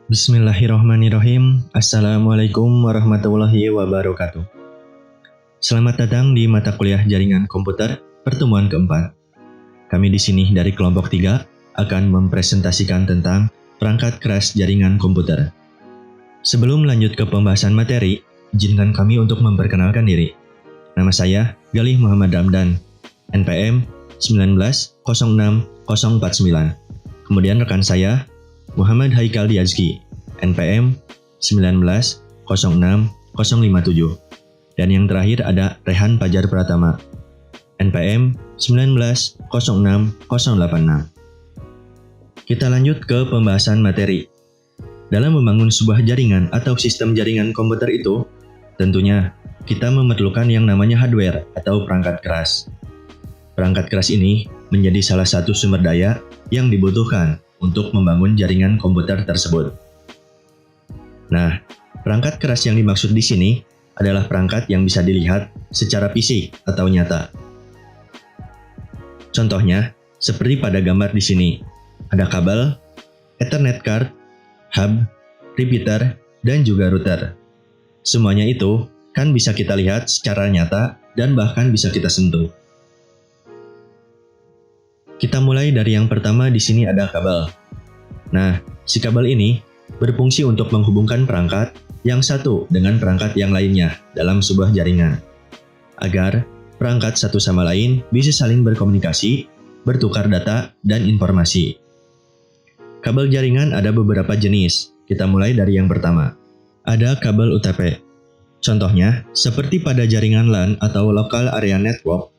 Bismillahirrahmanirrahim. Assalamualaikum warahmatullahi wabarakatuh. Selamat datang di mata kuliah jaringan komputer pertemuan keempat. Kami di sini dari kelompok 3 akan mempresentasikan tentang perangkat keras jaringan komputer. Sebelum lanjut ke pembahasan materi, izinkan kami untuk memperkenalkan diri. Nama saya Galih Muhammad Ramdan, NPM 1906049. Kemudian rekan saya Muhammad Haikal Diazki, NPM 1906057. Dan yang terakhir ada Rehan Pajar Pratama, NPM 1906086. Kita lanjut ke pembahasan materi. Dalam membangun sebuah jaringan atau sistem jaringan komputer itu, tentunya kita memerlukan yang namanya hardware atau perangkat keras. Perangkat keras ini menjadi salah satu sumber daya yang dibutuhkan untuk membangun jaringan komputer tersebut. Nah, perangkat keras yang dimaksud di sini adalah perangkat yang bisa dilihat secara fisik atau nyata. Contohnya, seperti pada gambar di sini, ada kabel, Ethernet card, hub, repeater, dan juga router. Semuanya itu kan bisa kita lihat secara nyata dan bahkan bisa kita sentuh. Kita mulai dari yang pertama di sini ada kabel. Nah, si kabel ini berfungsi untuk menghubungkan perangkat yang satu dengan perangkat yang lainnya dalam sebuah jaringan, agar perangkat satu sama lain bisa saling berkomunikasi, bertukar data, dan informasi. Kabel jaringan ada beberapa jenis. Kita mulai dari yang pertama. Ada kabel UTP. Contohnya, seperti pada jaringan LAN atau Local Area Network,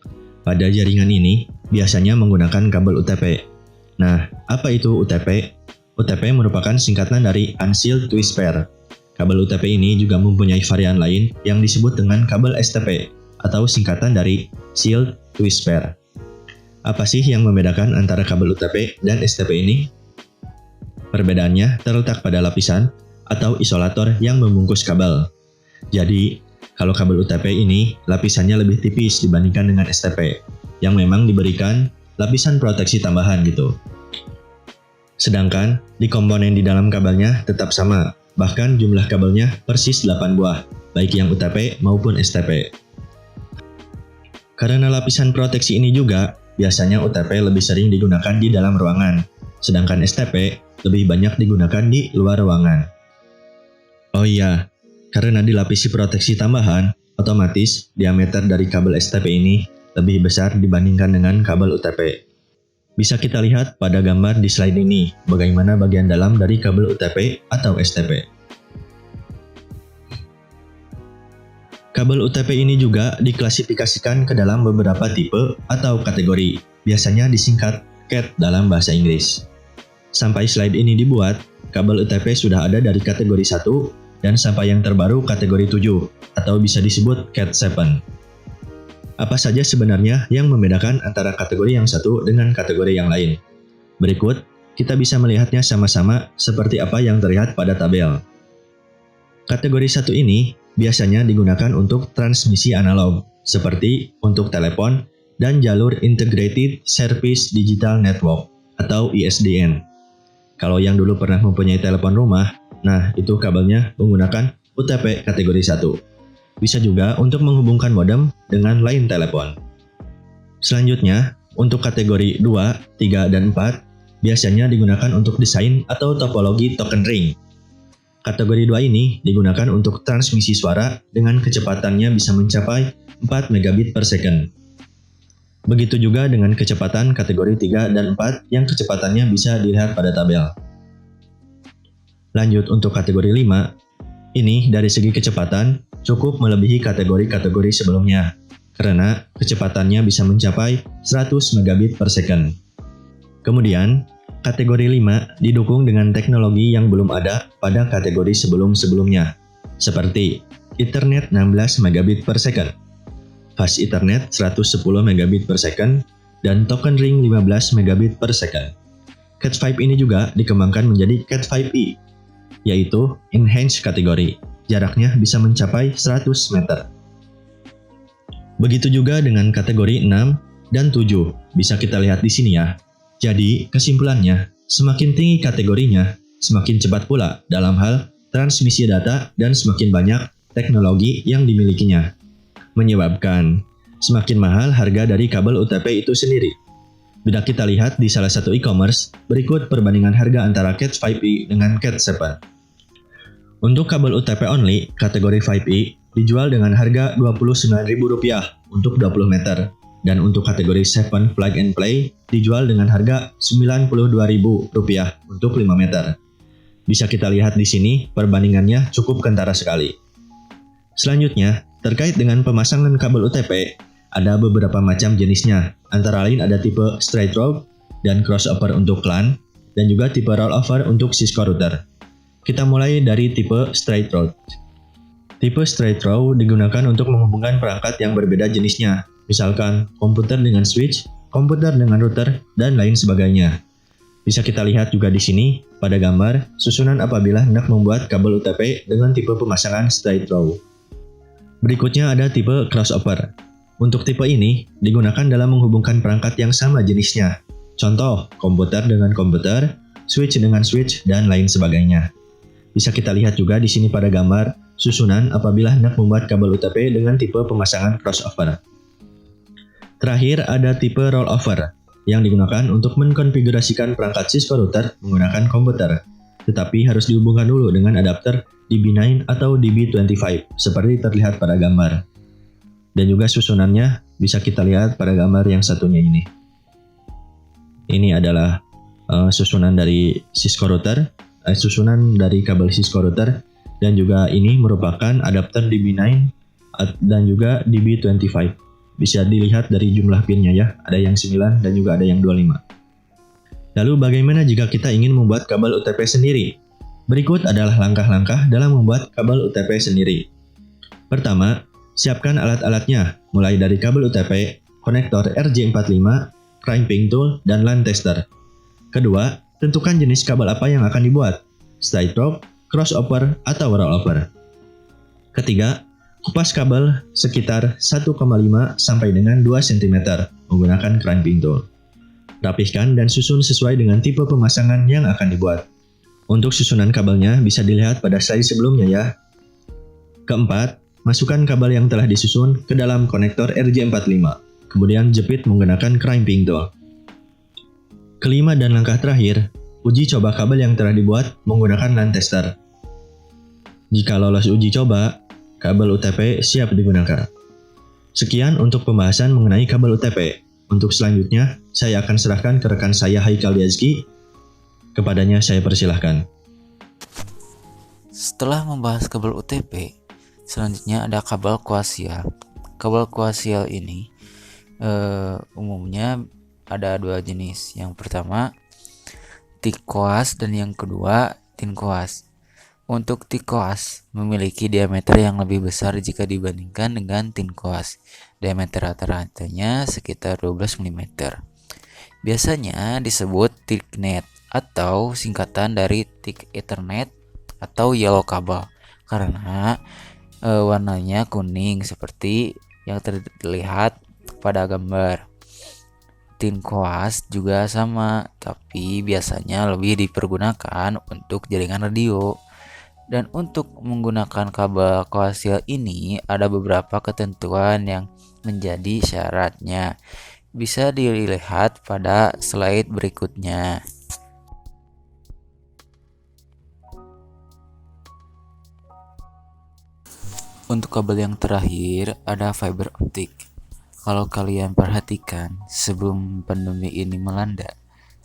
pada jaringan ini biasanya menggunakan kabel UTP. Nah, apa itu UTP? UTP merupakan singkatan dari Unsealed Twist Pair. Kabel UTP ini juga mempunyai varian lain yang disebut dengan kabel STP atau singkatan dari Sealed Twist Pair. Apa sih yang membedakan antara kabel UTP dan STP ini? Perbedaannya terletak pada lapisan atau isolator yang membungkus kabel. Jadi, kalau kabel UTP ini lapisannya lebih tipis dibandingkan dengan STP, yang memang diberikan lapisan proteksi tambahan gitu. Sedangkan di komponen di dalam kabelnya tetap sama, bahkan jumlah kabelnya persis 8 buah, baik yang UTP maupun STP. Karena lapisan proteksi ini juga, biasanya UTP lebih sering digunakan di dalam ruangan, sedangkan STP lebih banyak digunakan di luar ruangan. Oh iya, karena dilapisi proteksi tambahan, otomatis diameter dari kabel STP ini lebih besar dibandingkan dengan kabel UTP. Bisa kita lihat pada gambar di slide ini, bagaimana bagian dalam dari kabel UTP atau STP. Kabel UTP ini juga diklasifikasikan ke dalam beberapa tipe atau kategori, biasanya disingkat CAT dalam bahasa Inggris. Sampai slide ini dibuat, kabel UTP sudah ada dari kategori 1 dan sampai yang terbaru kategori 7 atau bisa disebut CAT 7. Apa saja sebenarnya yang membedakan antara kategori yang satu dengan kategori yang lain? Berikut, kita bisa melihatnya sama-sama seperti apa yang terlihat pada tabel. Kategori 1 ini biasanya digunakan untuk transmisi analog, seperti untuk telepon dan jalur Integrated Service Digital Network atau ISDN. Kalau yang dulu pernah mempunyai telepon rumah, nah itu kabelnya menggunakan UTP kategori 1. Bisa juga untuk menghubungkan modem dengan line telepon. Selanjutnya, untuk kategori 2, 3, dan 4, biasanya digunakan untuk desain atau topologi token ring. Kategori 2 ini digunakan untuk transmisi suara dengan kecepatannya bisa mencapai 4 megabit per second. Begitu juga dengan kecepatan kategori 3 dan 4 yang kecepatannya bisa dilihat pada tabel. Lanjut untuk kategori 5, ini dari segi kecepatan cukup melebihi kategori-kategori sebelumnya, karena kecepatannya bisa mencapai 100 megabit per second. Kemudian, kategori 5 didukung dengan teknologi yang belum ada pada kategori sebelum-sebelumnya, seperti Ethernet 16 megabit per second, Fast Ethernet 110 megabit per second, dan Token Ring 15 megabit per second. Cat5 ini juga dikembangkan menjadi Cat5e, yaitu Enhanced kategori. Jaraknya bisa mencapai 100 meter. Begitu juga dengan kategori 6 dan 7, bisa kita lihat di sini ya. Jadi, kesimpulannya, semakin tinggi kategorinya, semakin cepat pula dalam hal transmisi data dan semakin banyak teknologi yang dimilikinya, menyebabkan semakin mahal harga dari kabel UTP itu sendiri. Bila kita lihat di salah satu e-commerce, berikut perbandingan harga antara Cat 5e dengan Cat 7. Untuk kabel UTP only, kategori 5e dijual dengan harga Rp29.000 untuk 20 meter, dan untuk kategori 7 Plug and Play dijual dengan harga Rp92.000 untuk 5 meter. Bisa kita lihat di sini, perbandingannya cukup kentara sekali. Selanjutnya, terkait dengan pemasangan kabel UTP, ada beberapa macam jenisnya, antara lain ada tipe straight row dan crossover untuk LAN, dan juga tipe rollover untuk Cisco router. Kita mulai dari tipe straight row. Tipe straight row digunakan untuk menghubungkan perangkat yang berbeda jenisnya, misalkan komputer dengan switch, komputer dengan router, dan lain sebagainya. Bisa kita lihat juga di sini, pada gambar, susunan apabila hendak membuat kabel UTP dengan tipe pemasangan straight row. Berikutnya ada tipe crossover. Untuk tipe ini, digunakan dalam menghubungkan perangkat yang sama jenisnya. Contoh, komputer dengan komputer, switch dengan switch, dan lain sebagainya. Bisa kita lihat juga di sini pada gambar, susunan apabila hendak membuat kabel UTP dengan tipe pemasangan crossover. Terakhir ada tipe rollover, yang digunakan untuk mengkonfigurasikan perangkat Cisco router menggunakan komputer, tetapi harus dihubungkan dulu dengan adapter DB9 atau DB25, seperti terlihat pada gambar. Dan juga susunannya bisa kita lihat pada gambar yang satunya ini. Ini adalah susunan dari Cisco router, susunan dari kabel Cisco router, dan juga ini merupakan adapter DB9 dan juga DB25. Bisa dilihat dari jumlah pinnya ya, ada yang 9 dan juga ada yang 25. Lalu bagaimana jika kita ingin membuat kabel UTP sendiri? Berikut adalah langkah-langkah dalam membuat kabel UTP sendiri. Pertama, siapkan alat-alatnya, mulai dari kabel UTP, konektor RJ45, crimping tool, dan LAN tester. Kedua, tentukan jenis kabel apa yang akan dibuat, straight row, crossover, atau rollover. Ketiga, kupas kabel sekitar 1,5 sampai dengan 2 cm menggunakan crimping tool. Rapihkan dan susun sesuai dengan tipe pemasangan yang akan dibuat. Untuk susunan kabelnya bisa dilihat pada slide sebelumnya ya. Keempat, masukkan kabel yang telah disusun ke dalam konektor RJ45, kemudian jepit menggunakan crimping tool. Kelima dan langkah terakhir, uji coba kabel yang telah dibuat menggunakan LAN tester. Jika lolos uji coba, kabel UTP siap digunakan. Sekian untuk pembahasan mengenai kabel UTP. Untuk selanjutnya, saya akan serahkan ke rekan saya Haikal Yazki. Kepadanya saya persilahkan. Setelah membahas kabel UTP, selanjutnya ada kabel koaksial. Kabel koaksial ini umumnya ada dua jenis. Yang pertama, thick coax dan yang kedua, thin coax. Untuk thick coax memiliki diameter yang lebih besar jika dibandingkan dengan thin coax. Diameter rata-ratanya sekitar 12 mm. Biasanya disebut thicknet atau singkatan dari thick Ethernet atau yellow kabel karena warnanya kuning seperti yang terlihat pada gambar. Thin coax juga sama, tapi biasanya lebih dipergunakan untuk jaringan radio. Dan untuk menggunakan kabel koaksial ini ada beberapa ketentuan yang menjadi syaratnya. Bisa dilihat pada slide berikutnya. Untuk kabel yang terakhir ada fiber optik. Kalau kalian perhatikan, sebelum pandemi ini melanda,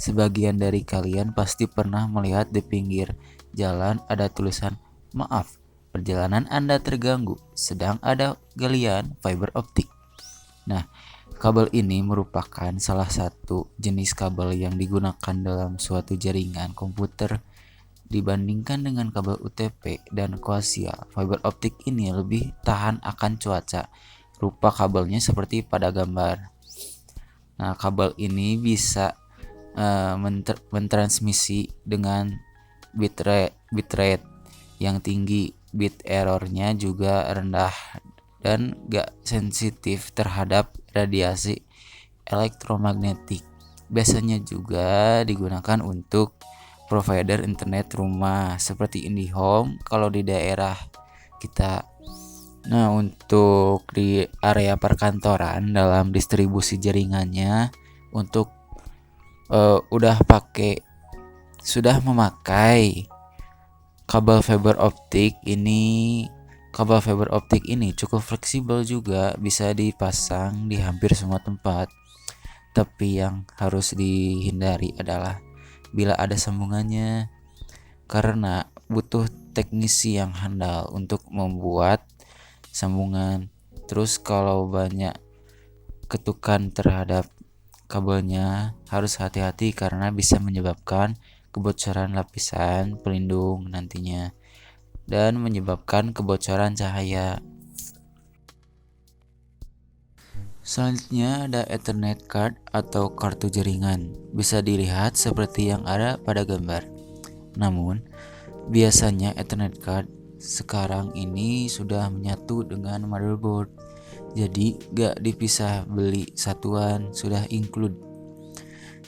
sebagian dari kalian pasti pernah melihat di pinggir jalan ada tulisan, "Maaf, perjalanan Anda terganggu, sedang ada galian fiber optik." Nah, kabel ini merupakan salah satu jenis kabel yang digunakan dalam suatu jaringan komputer. Dibandingkan dengan kabel UTP dan koaksial, fiber optik ini lebih tahan akan cuaca. Rupa kabelnya seperti pada gambar. Nah, kabel ini bisa mentransmisi dengan bitrate yang tinggi, bit errornya juga rendah dan gak sensitif terhadap radiasi elektromagnetik. Biasanya juga digunakan untuk provider internet rumah seperti IndiHome kalau di daerah kita. Nah, untuk di area perkantoran dalam distribusi jaringannya untuk sudah memakai kabel fiber optik ini. Kabel fiber optik ini cukup fleksibel juga, bisa dipasang di hampir semua tempat. Tapi yang harus dihindari adalah bila ada sambungannya, karena butuh teknisi yang handal untuk membuat sambungan. Terus kalau banyak ketukan terhadap kabelnya, harus hati-hati karena bisa menyebabkan kebocoran lapisan pelindung nantinya dan menyebabkan kebocoran cahaya. Selanjutnya ada Ethernet card atau kartu jaringan. Bisa dilihat seperti yang ada pada gambar. Namun, biasanya Ethernet card sekarang ini sudah menyatu dengan motherboard. Jadi gak dipisah, beli satuan, sudah include.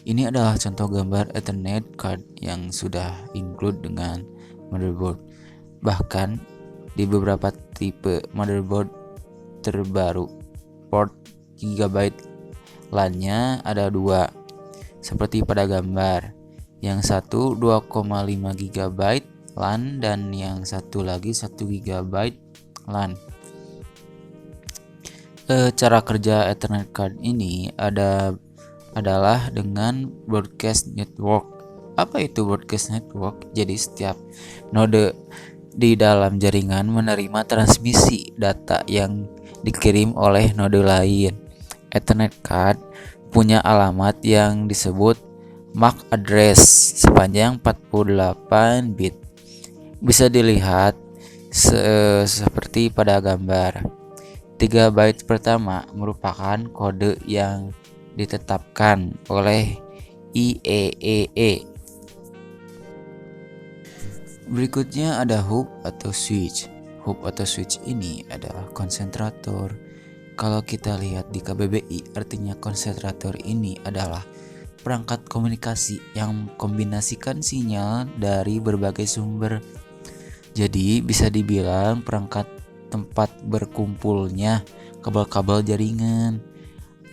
Ini adalah contoh gambar Ethernet card yang sudah include dengan motherboard. Bahkan di beberapa tipe motherboard terbaru, port GB LAN-nya ada 2 seperti pada gambar. Yang satu 2,5 GB LAN dan yang satu lagi 1 GB LAN. Cara kerja Ethernet card ini adalah dengan broadcast network. Apa itu broadcast network? Jadi setiap node di dalam jaringan menerima transmisi data yang dikirim oleh node lain. Ethernet card punya alamat yang disebut MAC address sepanjang 48 bit. Bisa dilihat seperti pada gambar. 3 byte pertama merupakan kode yang ditetapkan oleh IEEE. Berikutnya ada hub atau switch. Hub atau switch ini adalah konsentrator. Kalau kita lihat di KBBI, artinya konsentrator ini adalah perangkat komunikasi yang mengkombinasikan sinyal dari berbagai sumber. Jadi bisa dibilang perangkat tempat berkumpulnya kabel-kabel jaringan.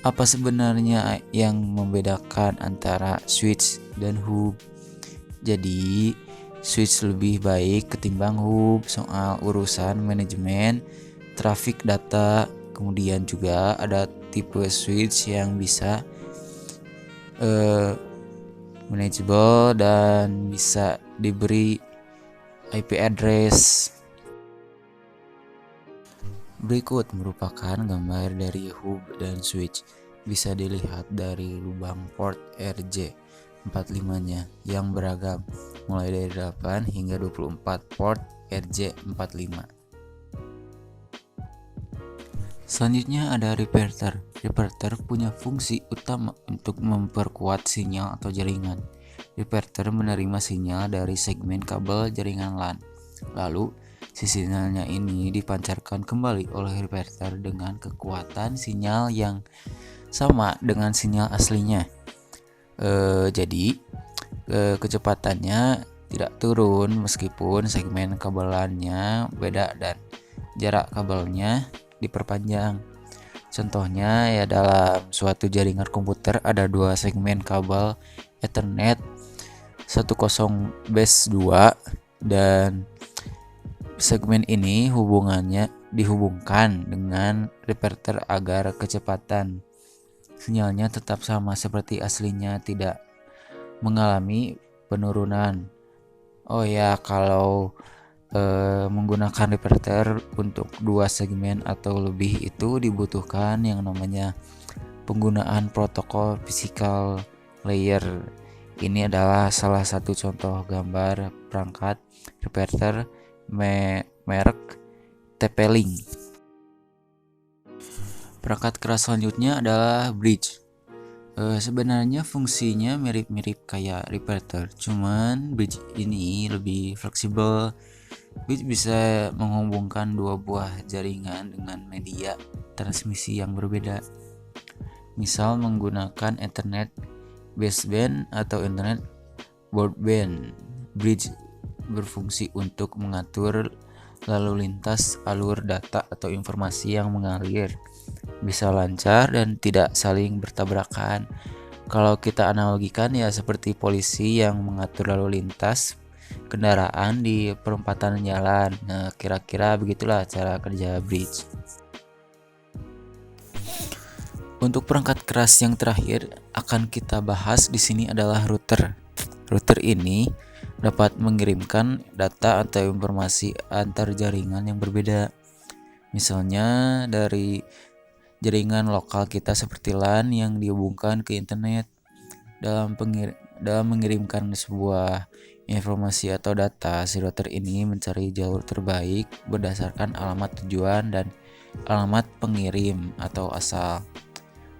Apa sebenarnya yang membedakan antara switch dan hub? Jadi switch lebih baik ketimbang hub soal urusan manajemen traffic data. Kemudian juga ada tipe switch yang bisa manageable dan bisa diberi IP address. Berikut merupakan gambar dari hub dan switch. Bisa dilihat dari lubang port RJ45-nya yang beragam, mulai dari 8 hingga 24 port RJ45. Selanjutnya ada repeater. Repeater punya fungsi utama untuk memperkuat sinyal atau jaringan. Repeater menerima sinyal dari segmen kabel jaringan LAN. Lalu, sinyalnya ini dipancarkan kembali oleh repeater dengan kekuatan sinyal yang sama dengan sinyal aslinya. Jadi kecepatannya tidak turun meskipun segmen kabel LAN-nya beda dan jarak kabelnya diperpanjang. Contohnya ya, dalam suatu jaringan komputer ada 2 segmen kabel Ethernet 10 base 2 dan segmen ini dihubungkan dengan repeater agar kecepatan sinyalnya tetap sama seperti aslinya, tidak mengalami penurunan. Oh ya, kalau menggunakan repeater untuk 2 segmen atau lebih itu dibutuhkan yang namanya penggunaan protokol physical layer. Ini adalah salah satu contoh gambar perangkat repeater merek TP-Link. Perangkat keras selanjutnya adalah bridge. Sebenarnya fungsinya mirip-mirip kayak repeater, cuman bridge ini lebih fleksibel. Bridge bisa menghubungkan 2 buah jaringan dengan media transmisi yang berbeda. Misal menggunakan Ethernet baseband atau Ethernet Broadband bridge berfungsi untuk mengatur lalu lintas alur data atau informasi yang mengalir, bisa lancar dan tidak saling bertabrakan. Kalau kita analogikan ya seperti polisi yang mengatur lalu lintas kendaraan di perempatan jalan. Nah, kira-kira begitulah cara kerja bridge. Untuk perangkat keras yang terakhir akan kita bahas di sini adalah router. Router ini dapat mengirimkan data atau informasi antar jaringan yang berbeda. Misalnya dari jaringan lokal kita seperti LAN yang dihubungkan ke internet. Dalam mengirimkan sebuah informasi atau data, si router ini mencari jalur terbaik berdasarkan alamat tujuan dan alamat pengirim atau asal.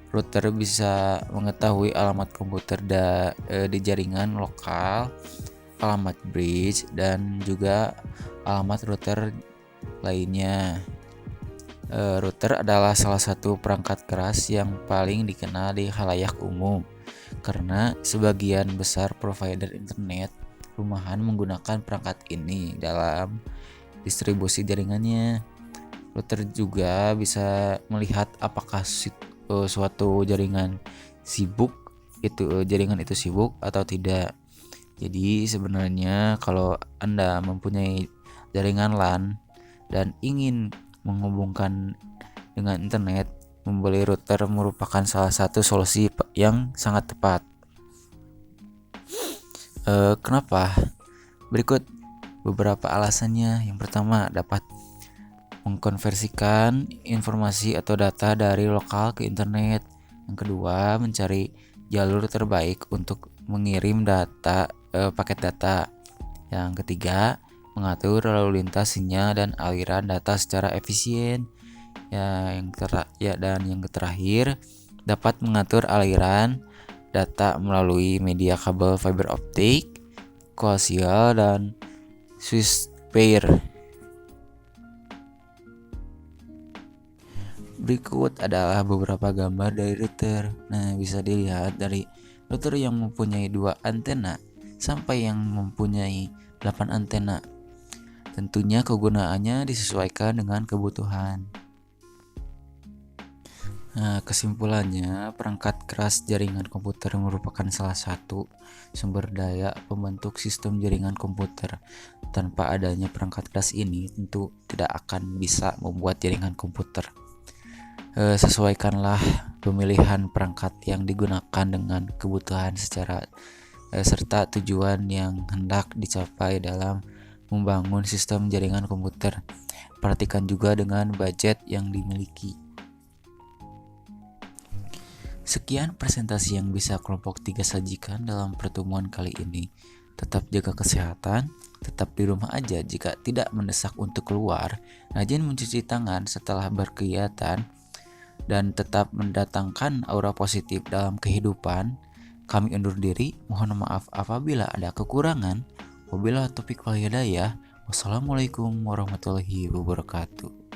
Router bisa mengetahui alamat komputer di jaringan lokal, alamat bridge, dan juga alamat router lainnya. Router adalah salah satu perangkat keras yang paling dikenal di khalayak umum karena sebagian besar provider internet rumahan menggunakan perangkat ini dalam distribusi jaringannya. Router juga bisa melihat apakah suatu jaringan jaringan itu sibuk atau tidak. Jadi sebenarnya kalau Anda mempunyai jaringan LAN dan ingin menghubungkan dengan internet, membeli router merupakan salah satu solusi yang sangat tepat. Kenapa? Berikut beberapa alasannya. Yang pertama, dapat mengkonversikan informasi atau data dari lokal ke internet. Yang kedua, mencari jalur terbaik untuk mengirim paket data. Yang ketiga, mengatur lalu lintas sinyal dan aliran data secara efisien. Dan yang terakhir, dapat mengatur aliran data melalui media kabel fiber optik, koaksial, dan switchpair. Berikut adalah beberapa gambar dari router. Nah, bisa dilihat dari router yang mempunyai 2 antena sampai yang mempunyai 8 antena. Tentunya kegunaannya disesuaikan dengan kebutuhan. Nah, kesimpulannya, perangkat keras jaringan komputer merupakan salah satu sumber daya pembentuk sistem jaringan komputer. Tanpa adanya perangkat keras ini, tentu tidak akan bisa membuat jaringan komputer. Sesuaikanlah pemilihan perangkat yang digunakan dengan kebutuhan serta tujuan yang hendak dicapai dalam membangun sistem jaringan komputer. Perhatikan juga dengan budget yang dimiliki. Sekian presentasi yang bisa kelompok 3 sajikan dalam pertemuan kali ini. Tetap jaga kesehatan, tetap di rumah aja jika tidak mendesak untuk keluar, rajin mencuci tangan setelah berkegiatan, dan tetap mendatangkan aura positif dalam kehidupan. Kami undur diri, mohon maaf apabila ada kekurangan. Wabillahi taufiq wal hidayah. Wassalamualaikum warahmatullahi wabarakatuh.